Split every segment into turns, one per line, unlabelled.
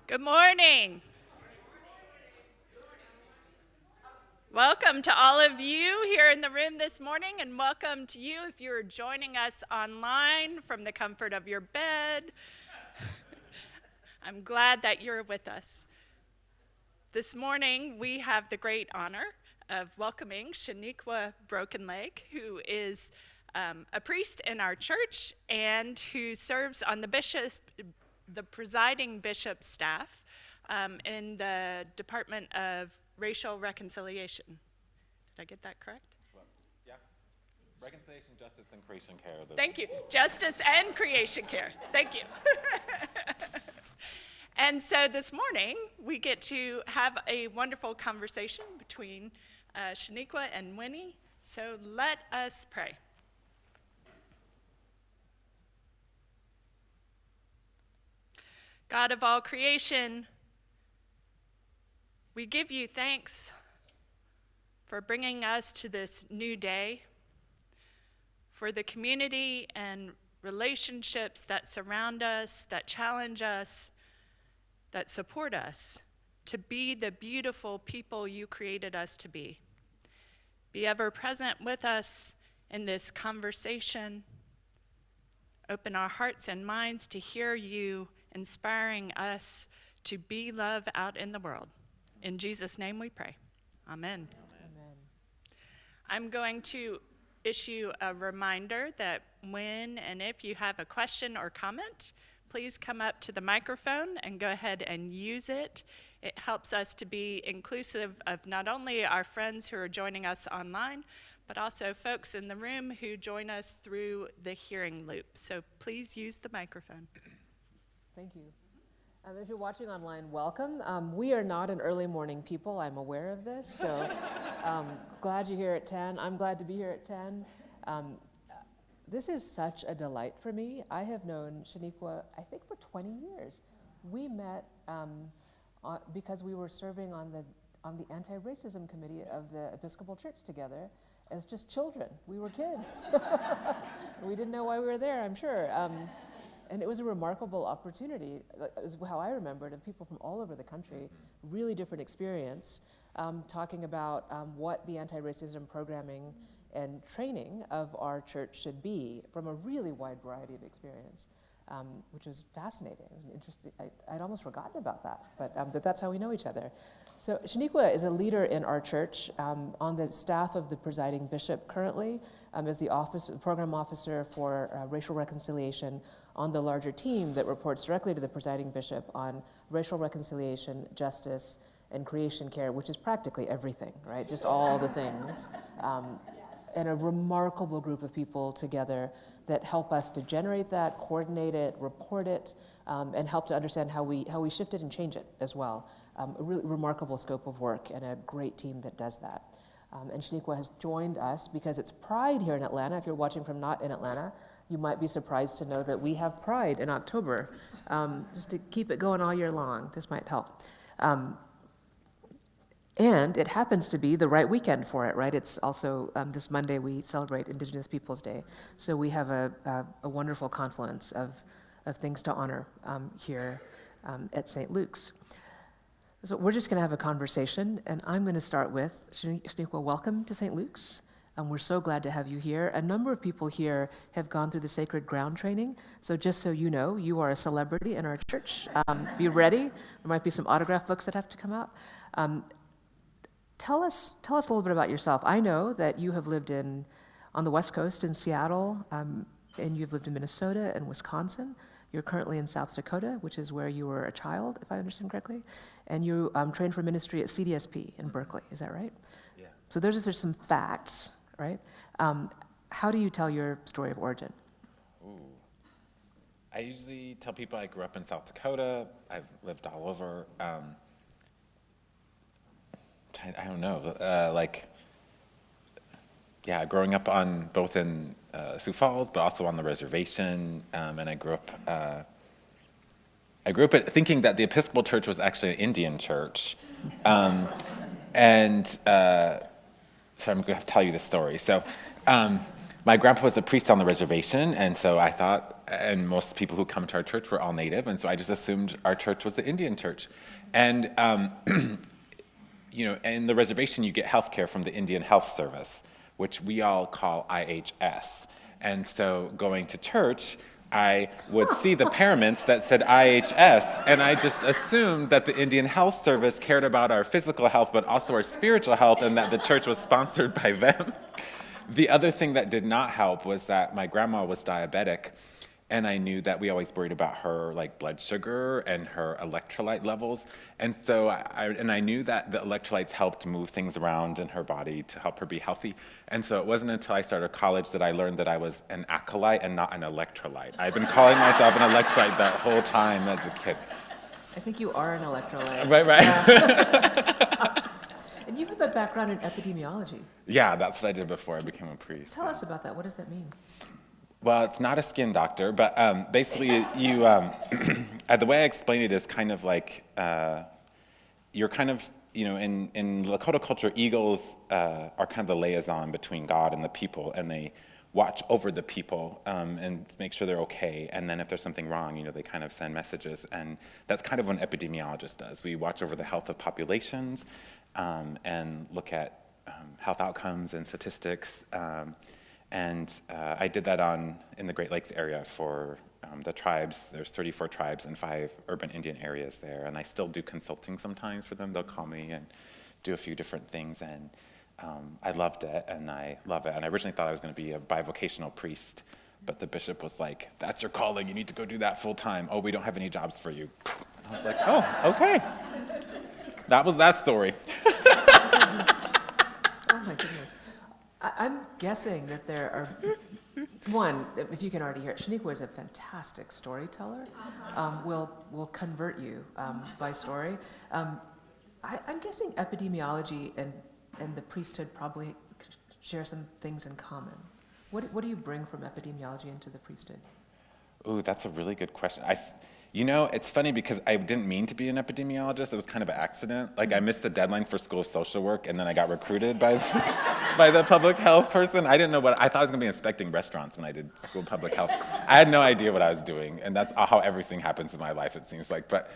Good morning. Welcome to all of you here in the room this morning, and welcome to you if you're joining us online from the comfort of your bed. I'm glad that you're with us. This morning, we have the great honor of welcoming Shaneequa Brokenleg, who is a priest in our church and who serves on the presiding bishop staff in the Department of Racial Reconciliation. Did I get that correct?
Well, yeah. Reconciliation, justice, and creation care.
Thank you. Justice and creation care. Thank you. And so this morning, we get to have a wonderful conversation between Shaneequa and Winnie. So let us pray. God of all creation, we give you thanks for bringing us to this new day, for the community and relationships that surround us, that challenge us, that support us to be the beautiful people you created us to be. Be ever present with us in this conversation. Open our hearts and minds to hear you inspiring us to be love out in the world. In Jesus' name we pray. Amen.
Amen.
I'm going to issue a reminder that when and if you have a question or comment, please come up to the microphone and go ahead and use it. It helps us to be inclusive of not only our friends who are joining us online, but also folks in the room who join us through the hearing loop. So please use the microphone.
Thank you. If you're watching online, welcome. We are not an early morning people. I'm aware of this. So glad you're here at 10. I'm glad to be here at 10. This is such a delight for me. I have known Shaneequa, I think, for 20 years. We met because we were serving on the anti-racism committee of the Episcopal Church together as just children. We were kids. We didn't know why we were there, I'm sure. And it was a remarkable opportunity, is how I remember it, of people from all over the country, really different experience, talking about what the anti-racism programming and training of our church should be from a really wide variety of experience, which was fascinating. It was interesting. I'd almost forgotten about that, but that's how we know each other. So Shaneequa is a leader in our church, on the staff of the presiding bishop currently, as the program officer for racial reconciliation on the larger team that reports directly to the presiding bishop on racial reconciliation, justice, and creation care, which is practically everything, right? Just all the things. And a remarkable group of people together that help us to generate that, coordinate it, report it, and help to understand how we shift it and change it as well. A really remarkable scope of work and a great team that does that. And Shaneequa has joined us because it's Pride here in Atlanta. If you're watching from not in Atlanta, you might be surprised to know that we have Pride in October, just to keep it going all year long. This might help. And it happens to be the right weekend for it, right? It's also this Monday we celebrate Indigenous Peoples Day. So we have a wonderful confluence of things to honor here at St. Luke's. So we're just going to have a conversation, and I'm going to start with, Shaneequa, welcome to St. Luke's. We're so glad to have you here. A number of people here have gone through the Sacred Ground training, so just so you know, you are a celebrity in our church. Be ready. There might be some autograph books that have to come out. Tell us a little bit about yourself. I know that you have lived on the West Coast in Seattle, and you've lived in Minnesota and Wisconsin. You're currently in South Dakota, which is where you were a child, if I understand correctly, and you trained for ministry at CDSP in Berkeley. Is that right?
Yeah.
So there's some facts, right? How do you tell your story of origin?
Ooh. I usually tell people I grew up in South Dakota. I've lived all over. I don't know, growing up both in Sioux Falls, but also on the reservation, and I grew up thinking that the Episcopal Church was actually an Indian church, so I'm going to tell you the story. So my grandpa was a priest on the reservation, and so I thought, and most people who come to our church were all native, and so I just assumed our church was the Indian church. And, in the reservation, you get health care from the Indian Health Service, which we all call IHS. And so going to church, I would see the paraments that said IHS, and I just assumed that the Indian Health Service cared about our physical health, but also our spiritual health, and that the church was sponsored by them. The other thing that did not help was that my grandma was diabetic, and I knew that we always worried about her blood sugar and her electrolyte levels. And so I knew that the electrolytes helped move things around in her body to help her be healthy. And so it wasn't until I started college that I learned that I was an acolyte and not an electrolyte. I've been calling myself an electrolyte that whole time as a kid.
I think you are an electrolyte.
Right.
Yeah. And you have a background in epidemiology.
Yeah, that's what I did before I became a priest.
Tell us about that. What does that mean?
Well, it's not a skin doctor, but basically you, the way I explain it is kind of like you're kind of, in Lakota culture, eagles are kind of the liaison between God and the people, and they watch over the people and make sure they're okay. And then if there's something wrong, they kind of send messages. And that's kind of what an epidemiologist does. We watch over the health of populations and look at health outcomes and statistics. I did that in the Great Lakes area for the tribes. There's 34 tribes and 5 urban Indian areas there, and I still do consulting sometimes for them. They'll call me and do a few different things, and I loved it, and I love it. And I originally thought I was going to be a bivocational priest, but the bishop was like, "That's your calling. You need to go do that full time. Oh, we don't have any jobs for you." And I was like, "Oh, okay." That was that story.
Oh my goodness. I'm guessing that there are, one, if you can already hear it, Shaneequa is a fantastic storyteller. Will convert you by story. I'm guessing epidemiology and the priesthood probably share some things in common. What do you bring from epidemiology into the priesthood?
Ooh, that's a really good question. It's funny because I didn't mean to be an epidemiologist. It was kind of an accident. I missed the deadline for school of social work, and then I got recruited by the public health person. I didn't know I thought I was going to be inspecting restaurants when I did school of public health. I had no idea what I was doing, and that's how everything happens in my life, it seems like. But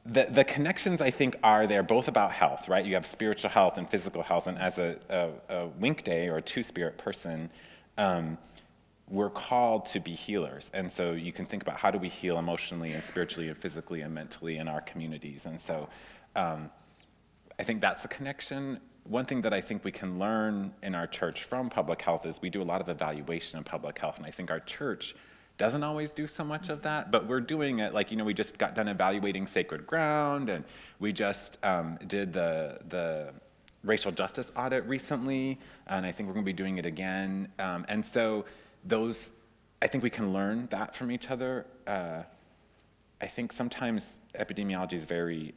the connections, I think, are there both about health, right? You have spiritual health and physical health, and as a Winkte, or a two-spirit person, we're called to be healers. And so you can think about how do we heal emotionally and spiritually and physically and mentally in our communities. And so I think that's the connection. One thing that I think we can learn in our church from public health is we do a lot of evaluation in public health. And I think our church doesn't always do so much of that, but we're doing it. We just got done evaluating Sacred Ground, and we just did the racial justice audit recently, and I think we're going to be doing it again. And so I think we can learn that from each other. I think sometimes epidemiology is very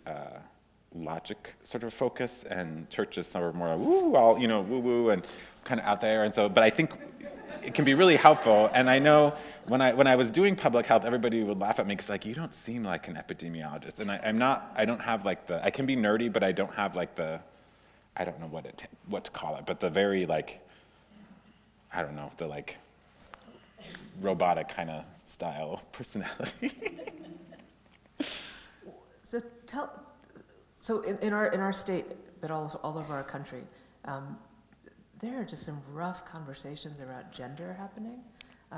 logic sort of focus, and church is sort of more woo-woo and kind of out there. And so, but I think it can be really helpful. And I know when I was doing public health, everybody would laugh at me because you don't seem like an epidemiologist. And I don't have I can be nerdy, but I don't have I don't know what to call it, but the very I don't know, the robotic kind of style personality.
So in our state, but all over our country, there are just some rough conversations around gender happening,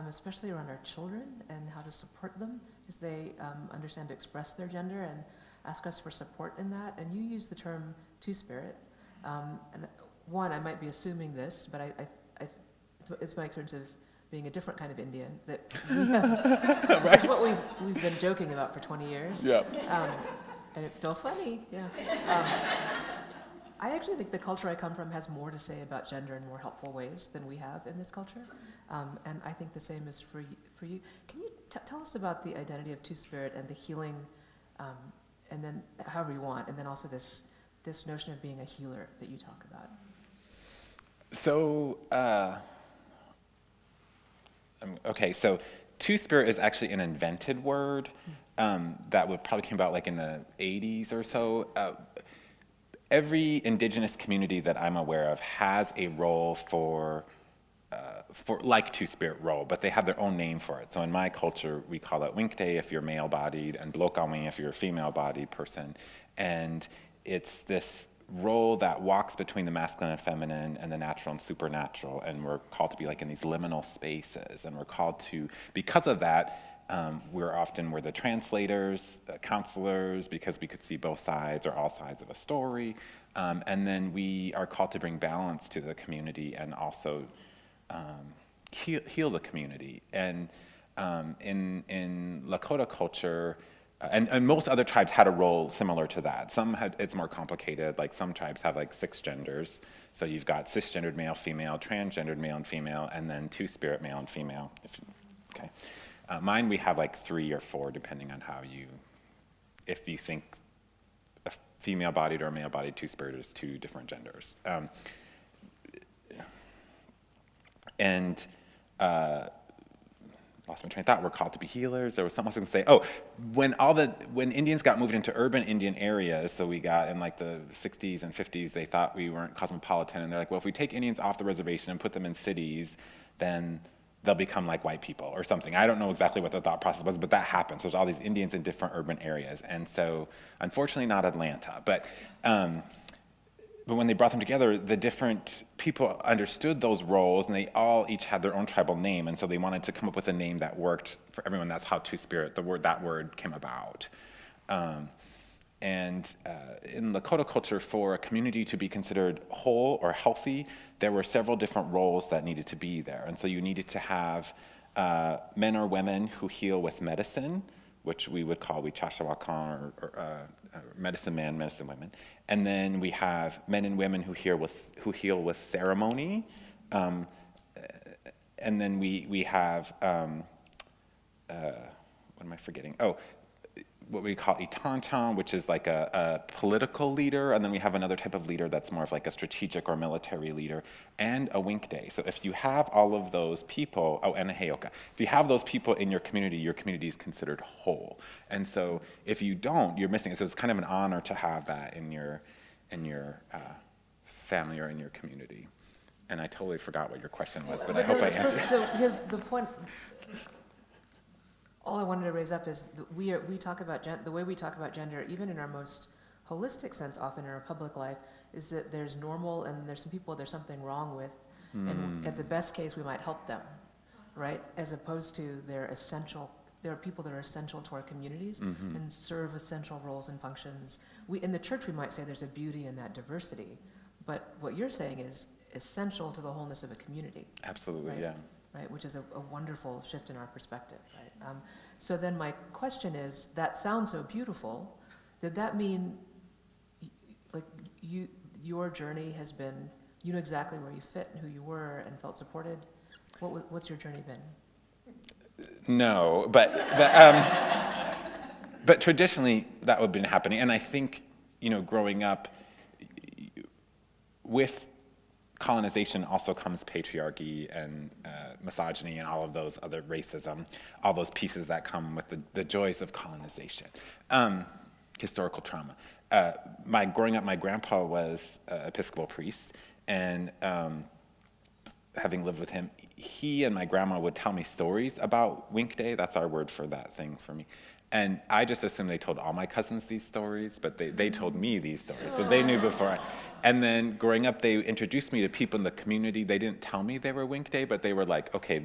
especially around our children and how to support them as they understand to express their gender and ask us for support in that. And you use the term two-spirit. And one, I might be assuming this, but it's my experience of being a different kind of Indian that we have, which is what we've been joking about for 20 years.
Yeah.
And it's still funny, yeah. I actually think the culture I come from has more to say about gender in more helpful ways than we have in this culture. And I think the same is for you. Can you tell us about the identity of two-spirit and the healing, and then however you want, and then also this notion of being a healer that you talk about?
So, okay, so two-spirit is actually an invented word that would probably came about in the 80s or so. every indigenous community that I'm aware of has a role for like two-spirit role, but they have their own name for it. So in my culture, we call it Winkte if you're male-bodied, and Blokami if you're a female-bodied person. And it's this role that walks between the masculine and feminine and the natural and supernatural, and we're called to be like in these liminal spaces, and we're called to, because of that, we're the translators, counselors, because we could see both sides or all sides of a story, and then we are called to bring balance to the community and also heal the community. And in Lakota culture, and most other tribes had a role similar to that. It's more complicated, like some tribes have like 6 genders. So you've got cisgendered male, female, transgendered male and female, and then two-spirit male and female. Okay. Mine we have like 3 or 4, depending on if you think a female-bodied or a male-bodied two-spirit is 2 different genders. Lost my train of thought. We're called to be healers. There was something I was going to say. Oh, when Indians got moved into urban Indian areas, so we got in like the 60s and 50s, they thought we weren't cosmopolitan, and they're like, well, if we take Indians off the reservation and put them in cities, then they'll become like white people or something. I don't know exactly what the thought process was, but that happened. So there's all these Indians in different urban areas, and so unfortunately not Atlanta, but when they brought them together, the different people understood those roles, and they all each had their own tribal name, and so they wanted to come up with a name that worked for everyone. That's how two-spirit, that word came about. In Lakota culture, for a community to be considered whole or healthy, there were several different roles that needed to be there. And so you needed to have men or women who heal with medicine, which we would call Wichashawakan or medicine man, medicine women. And then we have men and women who heal with ceremony. And then we have, what am I forgetting? Oh, what we call Itantan, which is like a political leader, and then we have another type of leader that's more of like a strategic or military leader, and a Winkte. So if you have all of those people, and a Heyoka, if you have those people in your community is considered whole. And so if you don't, you're missing it. So it's kind of an honor to have that in your family or in your community. And I totally forgot what your question was, but I hope I answered.
So the point. All I wanted to raise up is that we talk about the way we talk about gender, even in our most holistic sense, often in our public life, is that there's normal and there's some people there's something wrong with, and at the best case we might help them, right? As opposed to they're essential. There are people that are essential to our communities and serve essential roles and functions. In the church we might say there's a beauty in that diversity, but what you're saying is essential to the wholeness of a community.
Absolutely,
right?
yeah.
Right, which is a wonderful shift in our perspective, right? So then my question is, that sounds so beautiful. Did that mean, like, your journey has been, you know exactly where you fit and who you were and felt supported? What's your journey been?
No, but traditionally that would have been happening. And I think, growing up with colonization also comes patriarchy and misogyny and all of those other racism, all those pieces that come with the joys of colonization, historical trauma. Growing up, my grandpa was an Episcopal priest, and having lived with him, he and my grandma would tell me stories about Winkte. That's our word for that thing for me. And I just assumed they told all my cousins these stories, but they told me these stories, so they knew before And then growing up, they introduced me to people in the community. They didn't tell me they were Winkte, but they were like, okay,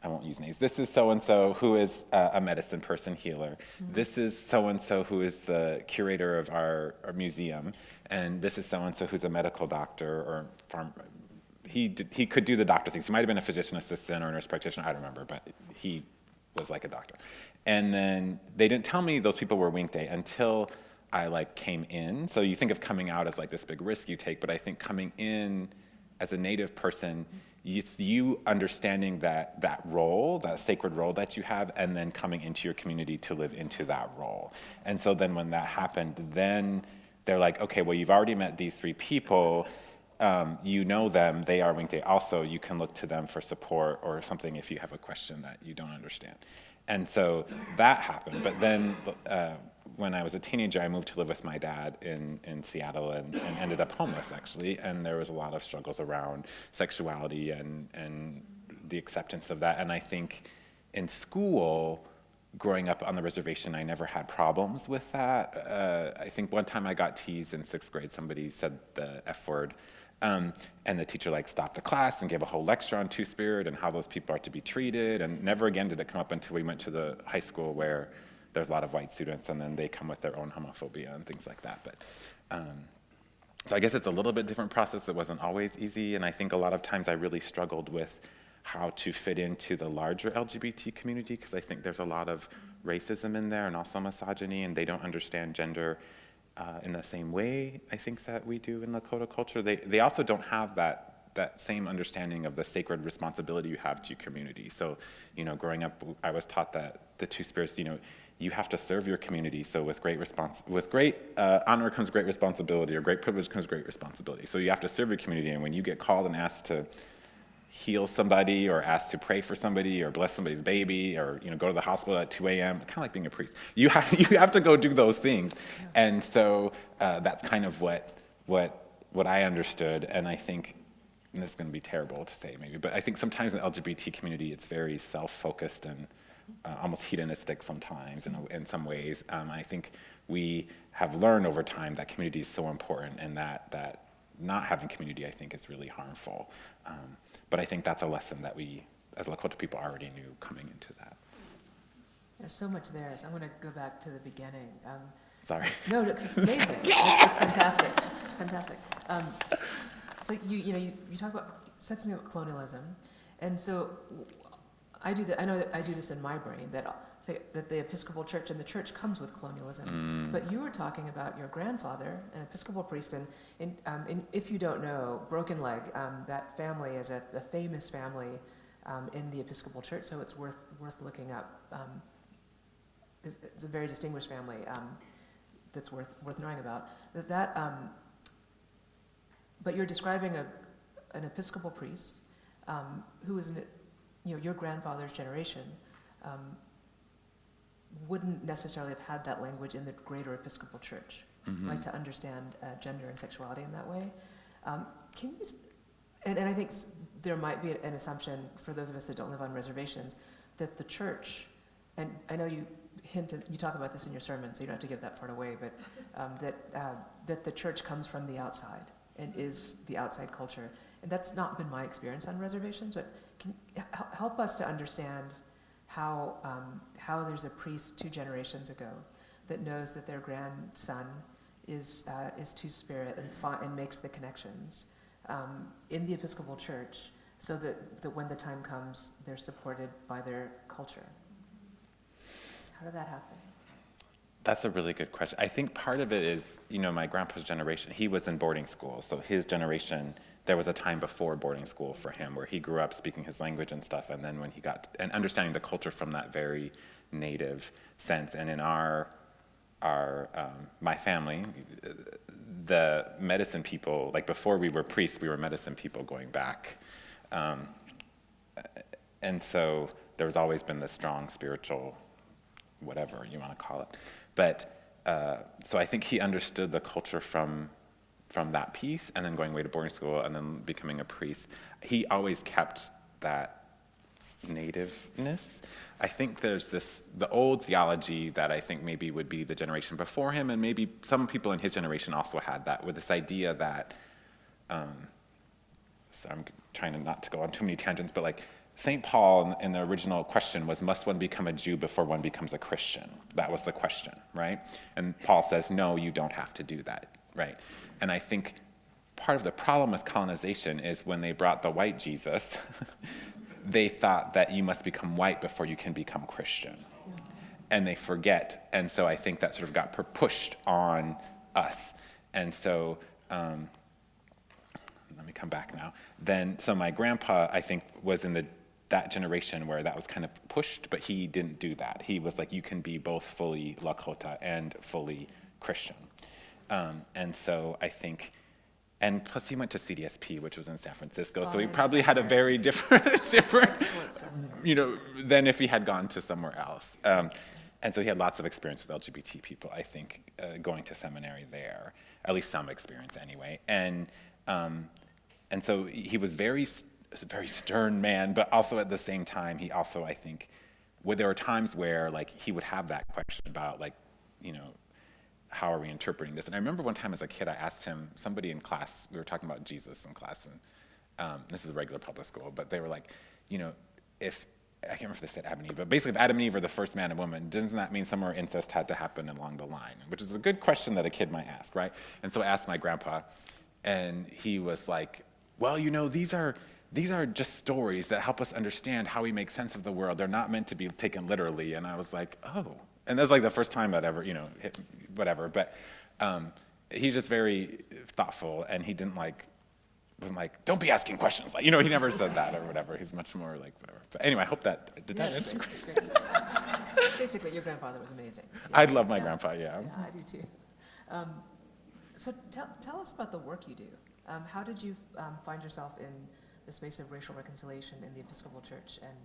I won't use names. This is so-and-so who is a medicine person healer. This is so-and-so who is the curator of our museum. And this is so-and-so who's a medical doctor or he could do the doctor things. He might have been a physician assistant or a nurse practitioner, I don't remember, but he was like a doctor. And then they didn't tell me those people were Winkte until I came in. So you think of coming out as this big risk you take, but I think coming in as a Native person, it's you understanding that role, that sacred role that you have, and then coming into your community to live into that role. And so then when that happened, then they're like, okay, well, you've already met these 3 people, you know them, they are Winkte also, you can look to them for support or something if you have a question that you don't understand. And so that happened. But then when I was a teenager, I moved to live with my dad in Seattle and ended up homeless, actually. And there was a lot of struggles around sexuality and the acceptance of that. And I think in school, growing up on the reservation, I never had problems with that. I think one time I got teased in 6th grade. Somebody said the F word. And the teacher stopped the class and gave a whole lecture on Two-Spirit and how those people are to be treated. And never again did it come up until we went to the high school where there's a lot of white students, and then they come with their own homophobia and things like that. But so I guess it's a little bit different process. It wasn't always easy, and I think a lot of times I really struggled with how to fit into the larger LGBT community, because I think there's a lot of racism in there and also misogyny, and they don't understand gender in the same way, I think, that we do in Lakota culture. They also don't have that same understanding of the sacred responsibility you have to your community. So, growing up, I was taught that the two spirits, you have to serve your community. So with great honor comes great responsibility, or great privilege comes great responsibility. So you have to serve your community, and when you get called and asked to heal somebody, or asked to pray for somebody, or bless somebody's baby, or go to the hospital at 2 a.m., kind of like being a priest. You have to go do those things, and so that's kind of what I understood. And I think, and this is going to be terrible to say maybe, but I think sometimes in the LGBT community it's very self-focused and almost hedonistic sometimes in some ways. I think we have learned over time that community is so important, and that not having community, I think, is really harmful. But I think that's a lesson that we, as Lakota people, already knew coming into that.
There's so much there, so I'm going to go back to the beginning.
Sorry.
No, it's amazing. It's fantastic. Fantastic. So you talk about, said something about colonialism, and so I know that I do this in my brain, that the Episcopal Church and the church comes with colonialism. But you were talking about your grandfather, an Episcopal priest, and if you don't know, Brokenleg, that family is a famous family in the Episcopal Church, so it's worth looking up. It's a very distinguished family that's worth knowing about. But you're describing an Episcopal priest who is your grandfather's generation wouldn't necessarily have had that language in the greater Episcopal Church, right, to understand gender and sexuality in that way. Can you, and I think there might be an assumption for those of us that don't live on reservations that the church, and I know you talk about this in your sermon, so you don't have to give that part away, but that the church comes from the outside and is the outside culture. And that's not been my experience on reservations, but can help us to understand how there's a priest 2 generations ago that knows that their grandson is Two-Spirit and makes the connections in the Episcopal Church, so that when the time comes, they're supported by their culture. How did that happen?
That's a really good question. I think part of it is, my grandpa's generation, he was in boarding school, so his generation, there was a time before boarding school for him where he grew up speaking his language and stuff, and then when he got, and understanding the culture from that very native sense. And in my family, the medicine people, before we were priests, we were medicine people going back. And so there's always been this strong spiritual, whatever you want to call it. But so I think he understood the culture from that piece, and then going away to boarding school, and then becoming a priest. He always kept that nativeness. I think there's the old theology that I think maybe would be the generation before him, and maybe some people in his generation also had that, with this idea that, so I'm trying not to go on too many tangents, but St. Paul in the original question was, must one become a Jew before one becomes a Christian? That was the question, right? And Paul says, no, you don't have to do that, right? And I think part of the problem with colonization is when they brought the white Jesus, they thought that you must become white before you can become Christian. And they forget. And so I think that sort of got pushed on us. And so, let me come back now. So my grandpa, I think, was in that generation where that was kind of pushed, but he didn't do that. He was like, you can be both fully Lakota and fully Christian. And so I think, and plus he went to CDSP, which was in San Francisco, so he probably had a very different, than if he had gone to somewhere else. And so he had lots of experience with LGBT people, I think, going to seminary there, at least some experience anyway. And so he was a very stern man, but also at the same time, he also, I think, there were times where like he would have that question about like, you know, how are we interpreting this? And I remember one time as a kid, I asked him, somebody in class, we were talking about Jesus in class, and this is a regular public school, but they were like, you know, I can't remember if they said Adam and Eve, but basically if Adam and Eve are the first man and woman, doesn't that mean somewhere incest had to happen along the line? Which is a good question that a kid might ask, right? And so I asked my grandpa, and he was like, well, you know, these are just stories that help us understand how we make sense of the world. They're not meant to be taken literally. And I was like, oh. And that's like the first time that ever, you know, hit, whatever. But he's just very thoughtful, and he wasn't like, don't be asking questions. Like, you know, he never said that or whatever. He's much more like whatever. But anyway, I hope did that answer?
Basically, your grandfather was amazing.
I love my grandpa, yeah.
Yeah, I do too. So tell us about the work you do. How did you find yourself in the space of racial reconciliation in the Episcopal Church, and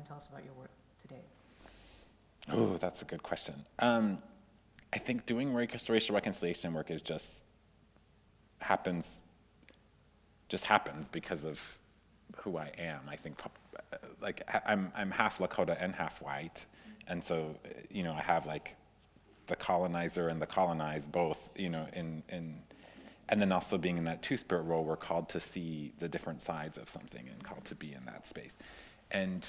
tell us about your work today?
Oh, that's a good question. I think doing racial reconciliation work is happens because of who I am. I think, like, I'm half Lakota and half white, and so, you know, I have like the colonizer and the colonized both, you know, and then also being in that two-spirit role, we're called to see the different sides of something and called to be in that space. And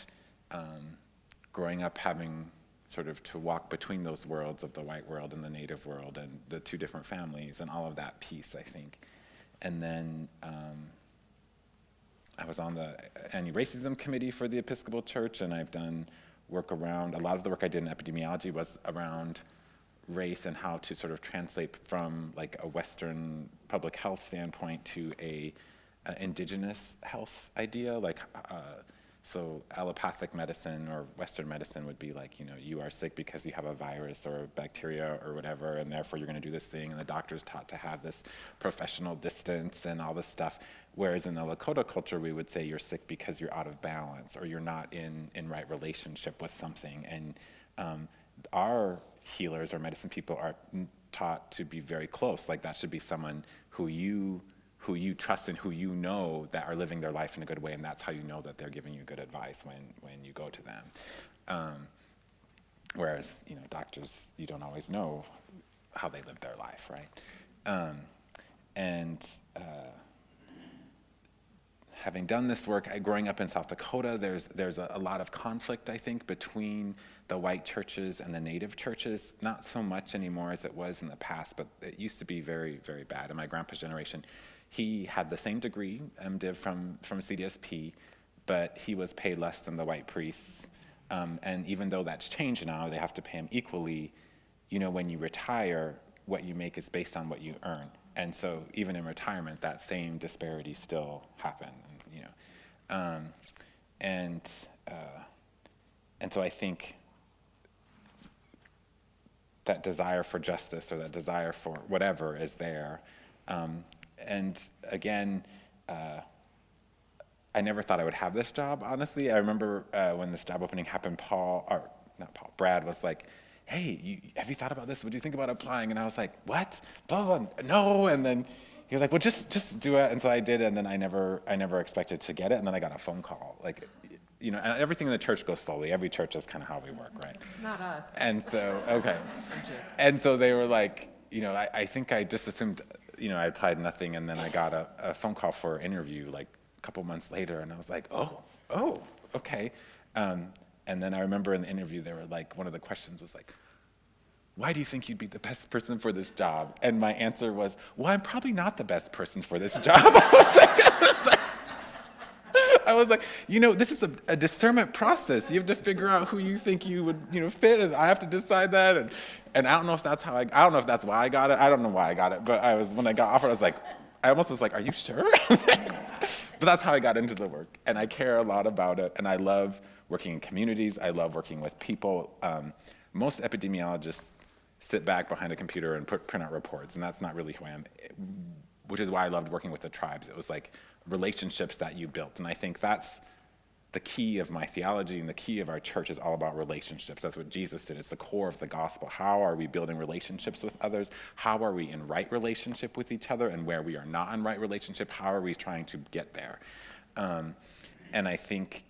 growing up having sort of to walk between those worlds of the white world and the native world and the two different families and all of that piece, I think. And then I was on the anti-racism committee for the Episcopal Church, and I've done work around, a lot of the work I did in epidemiology was around race and how to sort of translate from like a Western public health standpoint to a indigenous health idea, like so allopathic medicine or Western medicine would be like, you know, you are sick because you have a virus or a bacteria or whatever, and therefore you're going to do this thing, and the doctor's taught to have this professional distance and all this stuff. Whereas in the Lakota culture, we would say you're sick because you're out of balance or you're not in right relationship with something. And our healers or medicine people are taught to be very close. Like that should be someone who you trust and who you know that are living their life in a good way, and that's how you know that they're giving you good advice when you go to them. Whereas, you know, doctors, you don't always know how they live their life, right? Having done this work, growing up in South Dakota, there's a lot of conflict, I think, between the white churches and the native churches. Not so much anymore as it was in the past, but it used to be very, very bad. In my grandpa's generation, he had the same degree, MDiv from CDSP, but he was paid less than the white priests. And even though that's changed now, they have to pay him equally. You know, when you retire, what you make is based on what you earn. And so even in retirement, that same disparity still happened, you know. And so I think that desire for justice or that desire for whatever is there. And again, I never thought I would have this job, honestly. I remember when this job opening happened, Brad was like, hey, have you thought about this? What do you think about applying? And I was like, what? Blah, blah, blah. No. And then he was like, well, just do it. And so I did, and then I never expected to get it. And then I got a phone call. Like, you know, and everything in the church goes slowly. Every church is kind of how we work, right?
Not us.
And so, okay. And so they were like, you know, I think I just assumed, you know, I applied nothing, and then I got a phone call for an interview like a couple months later, and I was like, oh, okay. And then I remember in the interview, they were like, one of the questions was like, why do you think you'd be the best person for this job? And my answer was, well, I'm probably not the best person for this job. I was like, you know, this is a discernment process. You have to figure out who you think you would, you know, fit, and I have to decide that. And I don't know if that's I don't know if that's why I got it. I don't know why I got it, but when I got offered, I was like, I almost was like, are you sure? But that's how I got into the work, and I care a lot about it, and I love working in communities. I love working with people. Most epidemiologists sit back behind a computer and print out reports, and that's not really who I am, which is why I loved working with the tribes. It was like relationships that you built, and I think that's the key of my theology and the key of our church is all about relationships. That's what Jesus did. It's the core of the gospel. How are we building relationships with others? How are we in right relationship with each other? And where we are not in right relationship, how are we trying to get there? And I think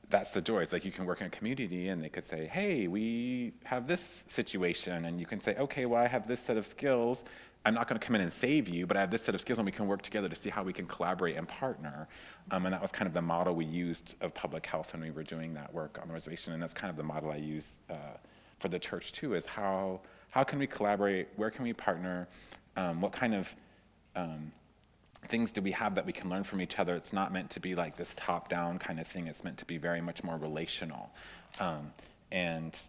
that's the joy. It's like you can work in a community and they could say, hey, we have this situation. And you can say, okay, well, I have this set of skills. I'm not going to come in and save you, but I have this set of skills and we can work together to see how we can collaborate and partner. And that was kind of the model we used of public health when we were doing that work on the reservation. And that's kind of the model I use for the church too, is how can we collaborate? Where can we partner? What kind of things do we have that we can learn from each other? It's not meant to be like this top-down kind of thing. It's meant to be very much more relational. And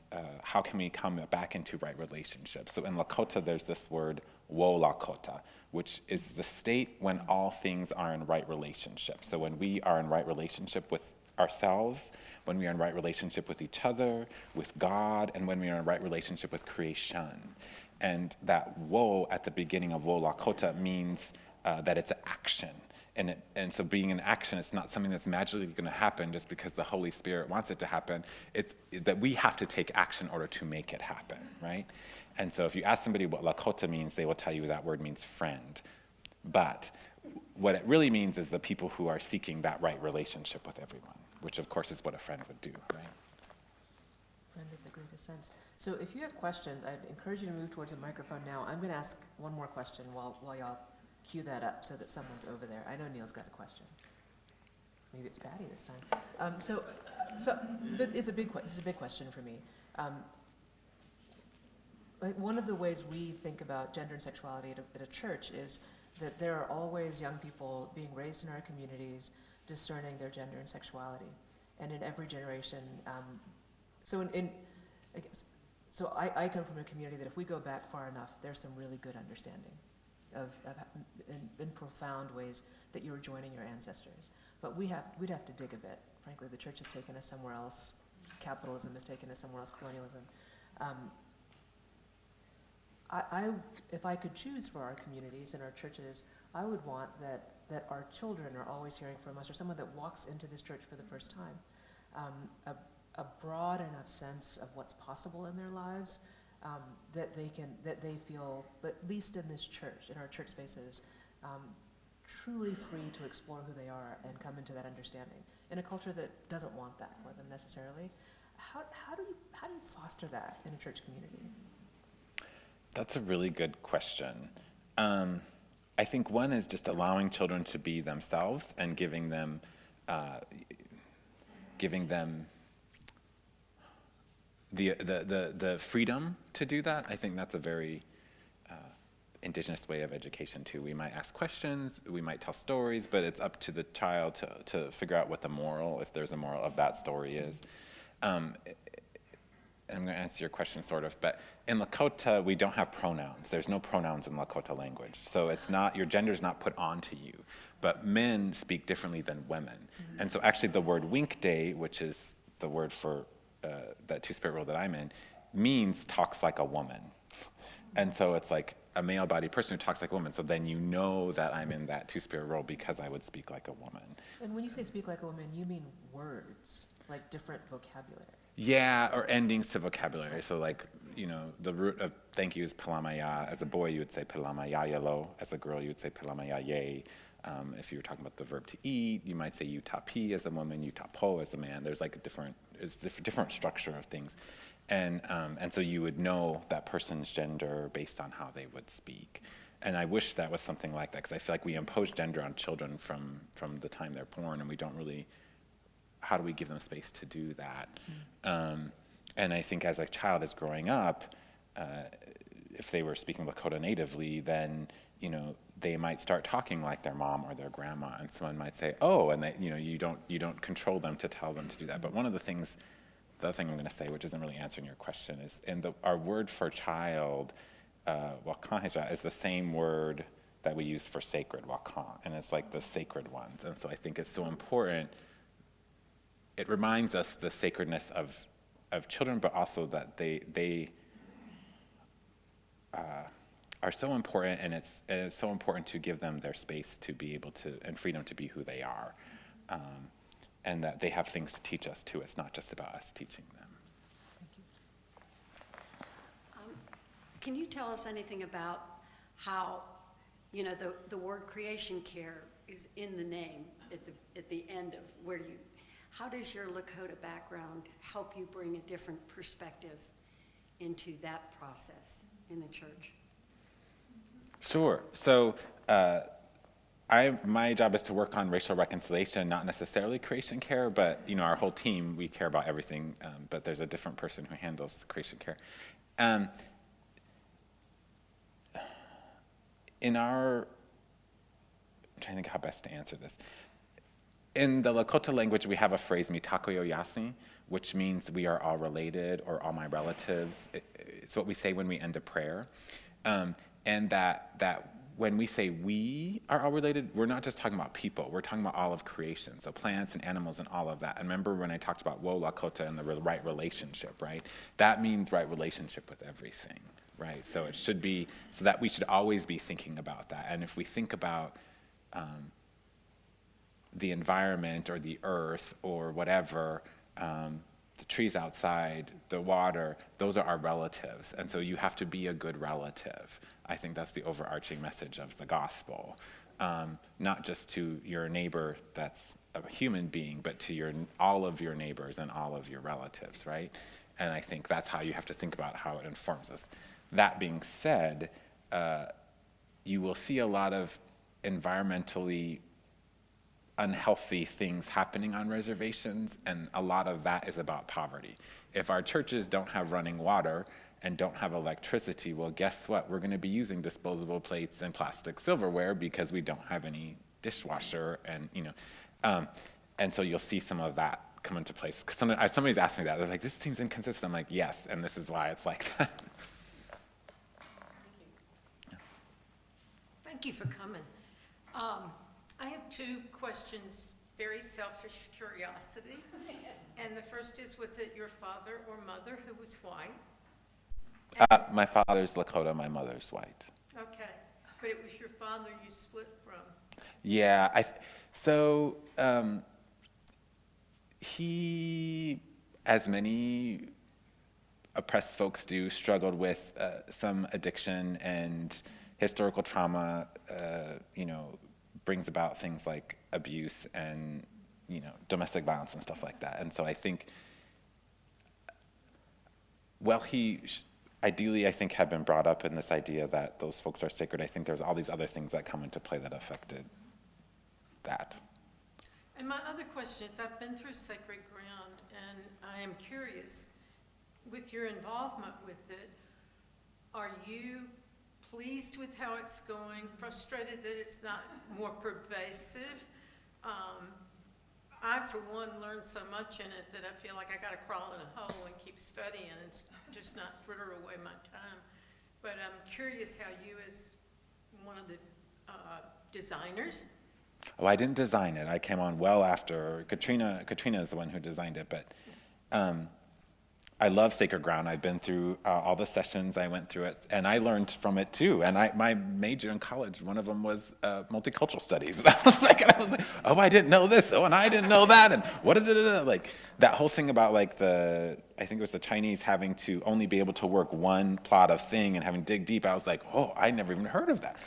how can we come back into right relationships? So in Lakota, there's this word, wo Lakota, which is the state when all things are in right relationship. So when we are in right relationship with ourselves, when we are in right relationship with each other, with God, and when we are in right relationship with creation. And that wo at the beginning of wo Lakota means that it's an action. And so being in action, it's not something that's magically going to happen just because the Holy Spirit wants it to happen. It's that we have to take action in order to make it happen, right? And so if you ask somebody what Lakota means, they will tell you that word means friend. But what it really means is the people who are seeking that right relationship with everyone, which of course is what a friend would do, right?
Friend in the greatest sense. So if you have questions, I'd encourage you to move towards the microphone now. I'm going to ask one more question while y'all cue that up so that someone's over there. I know Neil's got a question. Maybe it's Patty this time. But it's a big question for me. Like one of the ways we think about gender and sexuality at a church is that there are always young people being raised in our communities discerning their gender and sexuality, and in every generation. I come from a community that if we go back far enough, there's some really good understanding in profound ways that you were joining your ancestors. But we'd have to dig a bit. Frankly, the church has taken us somewhere else. Capitalism has taken us somewhere else. Colonialism. If I could choose for our communities and our churches, I would want that our children are always hearing from us, or someone that walks into this church for the first time, a broad enough sense of what's possible in their lives, that they feel, at least in this church, in our church spaces, truly free to explore who they are and come into that understanding in a culture that doesn't want that for them necessarily. How do you foster that in a church community?
That's a really good question. I think one is just allowing children to be themselves and giving them the freedom to do that. I think that's a very indigenous way of education too. We might ask questions, we might tell stories, but it's up to the child to figure out what the moral, if there's a moral of that story is. I'm going to answer your question sort of, but in Lakota, we don't have pronouns. There's no pronouns in Lakota language. So it's not, your gender's not put onto you, but men speak differently than women. Mm-hmm. And so actually the word Winkte, which is the word for that two-spirit role that I'm in, means talks like a woman. And so it's like a male-bodied person who talks like a woman. So then you know that I'm in that two-spirit role because I would speak like a woman.
And when you say speak like a woman, you mean words, like different vocabulary.
Yeah, or endings to vocabulary. So like, the root of thank you is palamaya. As a boy, you would say palamayayalo. As a girl, you would say palamayaye. If you were talking about the verb to eat, you might say utapi as a woman, utapo as a man. There's like a different structure of things. And so you would know that person's gender based on how they would speak. And I wish that was something like that, because I feel like we impose gender on children from the time they're born, and we don't really, how do we give them space to do that? And I think as a child is growing up, if they were speaking Lakota natively, then, they might start talking like their mom or their grandma, and someone might say, oh, and that, you don't control them to tell them to do that. But one of the things, the other thing I'm going to say, which isn't really answering your question, is our word for child, wakanheja, is the same word that we use for sacred, wakan, and it's like the sacred ones. And so I think it's so important. It reminds us the sacredness of children, but also that they are so important, and it's so important to give them their space to be able to, and freedom to be who they are. and that they have things to teach us too. It's not just about us teaching them.
Can you tell us anything about how, you know, the word creation care is in the name at the end of where you, how does your Lakota background help you bring a different perspective into that process in the church?
Sure. So my job is to work on racial reconciliation, not necessarily creation care, but you know, our whole team, we care about everything, but there's a different person who handles creation care. I'm trying to think how best to answer this. In the Lakota language, we have a phrase, mitakoyo yasi, which means we are all related or all my relatives. It's what we say when we end a prayer. And that when we say we are all related, we're not just talking about people, we're talking about all of creation, so plants and animals and all of that. And remember when I talked about wo Lakota and the right relationship, right? That means right relationship with everything, right? So it should be, so that we should always be thinking about that. And if we think about the environment or the earth or whatever, the trees outside, the water, those are our relatives. And so you have to be a good relative. I think that's the overarching message of the gospel. Not just to your neighbor that's a human being, but to all of your neighbors and all of your relatives, right? And I think that's how you have to think about how it informs us. That being said, you will see a lot of environmentally unhealthy things happening on reservations, and a lot of that is about poverty. If our churches don't have running water and don't have electricity, well, guess what? We're going to be using disposable plates and plastic silverware because we don't have any dishwasher, and and so you'll see some of that come into place. Because somebody's asked me that. They're like, "This seems inconsistent." I'm like, "Yes, and this is why it's like that."
Thank you for coming. I have two questions, very selfish curiosity. And the first is, was it your father or mother who was white?
My father's Lakota, my mother's white.
Okay, but it was your father you split from.
Yeah, he, as many oppressed folks do, struggled with some addiction, and historical trauma, brings about things like abuse and, domestic violence and stuff like that. And so I think, ideally, I think, had been brought up in this idea that those folks are sacred. I think there's all these other things that come into play that affected that.
And my other question is, I've been through Sacred Ground, and I am curious, with your involvement with it, are you pleased with how it's going, frustrated that it's not more pervasive? I, for one, learned so much in it that I feel like I got to crawl in a hole and keep studying and just not fritter away my time. But I'm curious how you, as one of the designers.
Oh, I didn't design it. I came on well after. Katrina is the one who designed it, but I love Sacred Ground. I've been through all the sessions. I went through it, and I learned from it too. And my major in college, one of them was multicultural studies. And I was like, oh, I didn't know this. Oh, and I didn't know that. And what did it like that whole thing about I think it was the Chinese having to only be able to work one plot of thing and having to dig deep. I was like, oh, I never even heard of that.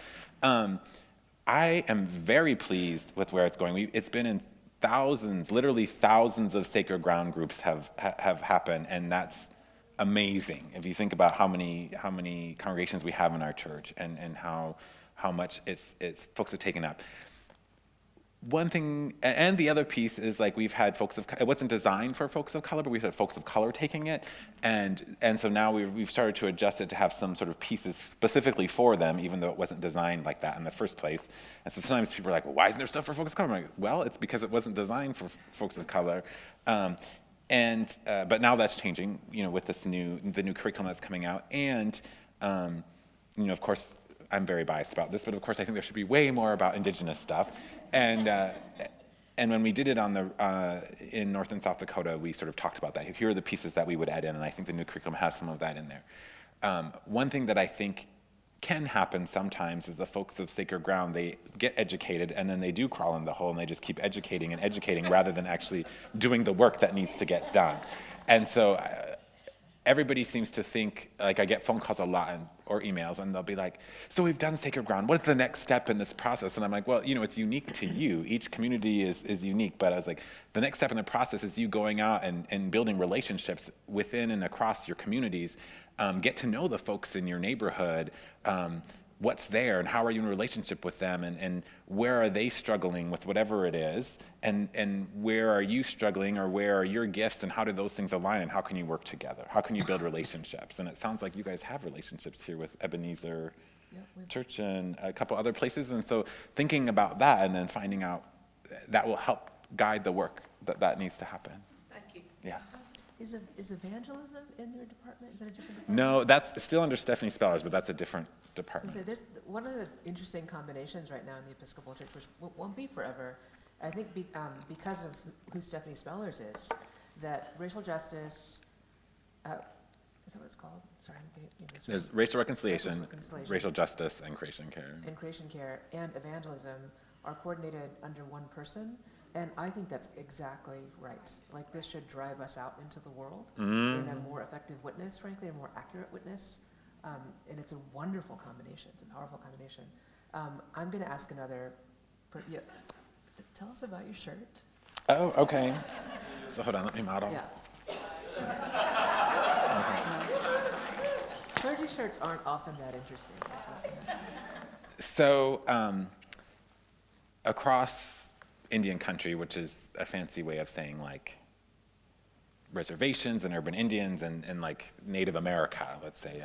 I am very pleased with where it's going. It's been in literally thousands of Sacred Ground groups have happened, and that's amazing. If you think about how many congregations we have in our church, and how much it's folks have taken up. One thing, and the other piece is we've had folks of, it wasn't designed for folks of color, but we've had folks of color taking it, and so now we've started to adjust it to have some sort of pieces specifically for them, even though it wasn't designed like that in the first place. And so sometimes people are like, well, why isn't there stuff for folks of color? I'm like, well, it's because it wasn't designed for folks of color. But now that's changing, with the new curriculum that's coming out, and of course, I'm very biased about this, but of course I think there should be way more about indigenous stuff. And when we did it in North and South Dakota, we sort of talked about that. Here are the pieces that we would add in, and I think the new curriculum has some of that in there. One thing that I think can happen sometimes is the folks of Sacred Ground, they get educated and then they do crawl in the hole and they just keep educating and educating rather than actually doing the work that needs to get done. And so everybody seems to think, like I get phone calls a lot or emails, and they'll be like, so we've done Sacred Ground, what's the next step in this process? And I'm like, well, it's unique to you. Each community is unique, but I was like, the next step in the process is you going out and building relationships within and across your communities, get to know the folks in your neighborhood, what's there and how are you in a relationship with them, and where are they struggling with whatever it is, and where are you struggling, or where are your gifts, and how do those things align, and how can you work together? How can you build relationships? And it sounds like you guys have relationships here with Ebenezer Church and a couple other places, and so thinking about that and then finding out that will help guide the work that needs to happen.
Thank you.
Yeah.
Is evangelism in your department? Is that a different department?
No, that's still under Stephanie Spellers, but that's a different
So
department.
say there's one of the interesting combinations right now in the Episcopal Church, which won't be forever. I think because of who Stephanie Spellers is, that racial justice, is that what it's called? Sorry, I'm getting this
There's
wrong.
racial reconciliation,
Reconciliation.
racial justice, and creation care.
And creation care and evangelism are coordinated under one person. And I think that's exactly right. Like, this should drive us out into the world in a more effective witness, frankly, a more accurate witness. And it's a wonderful combination. It's a powerful combination. I'm going to ask another. Tell us about your shirt.
Oh, okay. So hold on, let me model.
Yeah. Clergy shirts aren't often that interesting. Just want to know.
So across Indian country, which is a fancy way of saying like reservations and urban Indians and like Native America, let's say.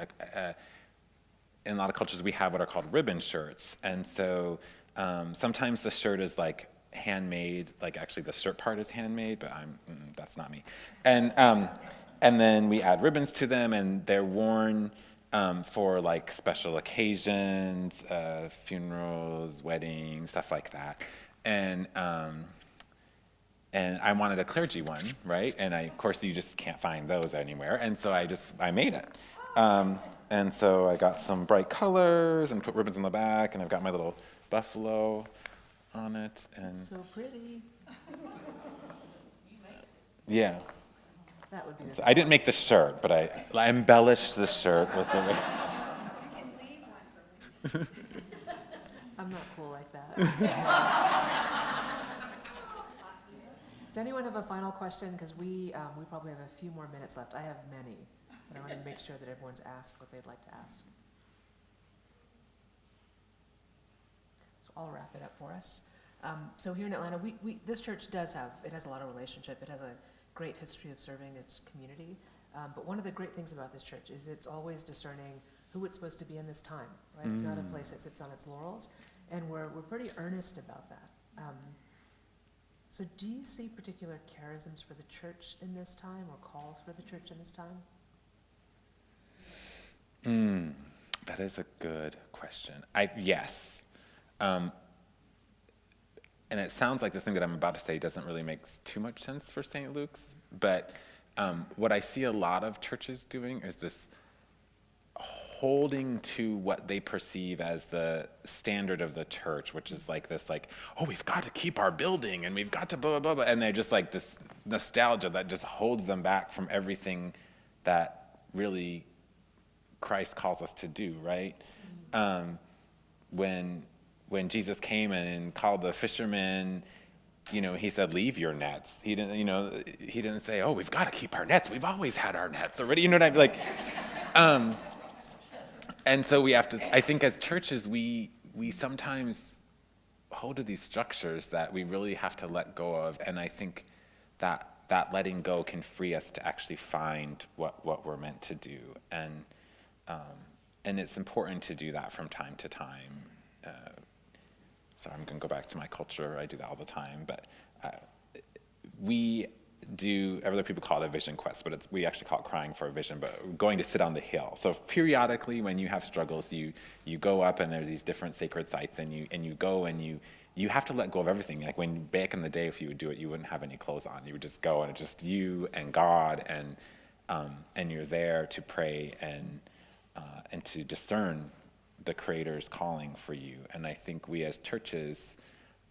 In a lot of cultures, we have what are called ribbon shirts. And so sometimes the shirt is like handmade, like actually the shirt part is handmade, but that's not me. And then we add ribbons to them, and they're worn for like special occasions, funerals, weddings, stuff like that. And I wanted a clergy one, right? And of course, you just can't find those anywhere. And so I made it. And so I got some bright colors and put ribbons on the back, and I've got my little buffalo on it. And
So pretty.
yeah.
That would be
So
the
I didn't make the shirt, but I embellished the shirt with the.
I'm not cool like that. Does anyone have a final question? Because we probably have a few more minutes left. I have many, but I want to make sure that everyone's asked what they'd like to ask. So I'll wrap it up for us. So here in Atlanta, this church has a lot of relationship. It has a great history of serving its community. But one of the great things about this church is it's always discerning who it's supposed to be in this time, right? It's not a place that sits on its laurels, and we're pretty earnest about that. So do you see particular charisms for the church in this time, or calls for the church in this time?
That is a good question. Yes. And it sounds like the thing that I'm about to say doesn't really make too much sense for St. Luke's, but what I see a lot of churches doing is this holding to what they perceive as the standard of the church, which is like this, like, oh, we've got to keep our building and we've got to blah, blah, blah, blah. And they're just like this nostalgia that just holds them back from everything that really Christ calls us to do, right? When Jesus came and called the fishermen, he said, leave your nets. He didn't say, oh, we've got to keep our nets. We've always had our nets already. You know what I mean? Like, and so we have to, I think as churches, we sometimes hold to these structures that we really have to let go of. And I think that letting go can free us to actually find what we're meant to do. And it's important to do that from time to time. So I'm going to go back to my culture. I do that all the time. But we do, other people call it a vision quest, but we actually call it crying for a vision, but going to sit on the hill. So periodically when you have struggles, you go up and there are these different sacred sites, and you go and you have to let go of everything. Like when back in the day, if you would do it, you wouldn't have any clothes on. You would just go and it's just you and God, and you're there to pray and to discern the Creator's calling for you. And I think we as churches,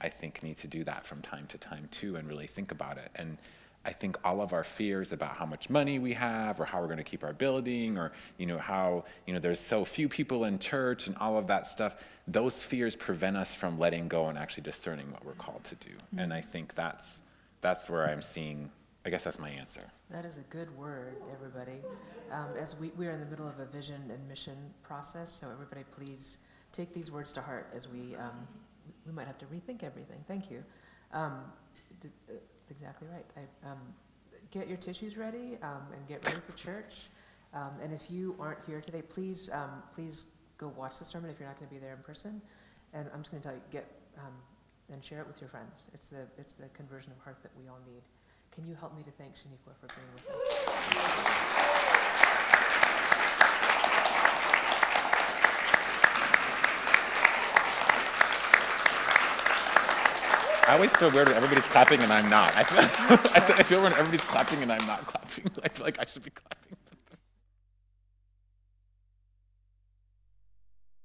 I think, need to do that from time to time too, and really think about it. And I think all of our fears about how much money we have, or how we're going to keep our building, or how there's so few people in church, and all of that stuff, those fears prevent us from letting go and actually discerning what we're called to do. Mm-hmm. And I think that's where I'm seeing. I guess that's my answer.
That is a good word, everybody. As we are in the middle of a vision and mission process, so everybody please take these words to heart as we might have to rethink everything. Thank you. That's exactly right. Get your tissues ready and get ready for church. And if you aren't here today, please go watch the sermon if you're not going to be there in person. And I'm just going to tell you, and share it with your friends. It's the conversion of heart that we all need. Can you help me to thank Shaneequa for being with us?
I always feel weird when everybody's clapping and I'm not. I feel when everybody's clapping and I'm not clapping. I feel like I should be clapping.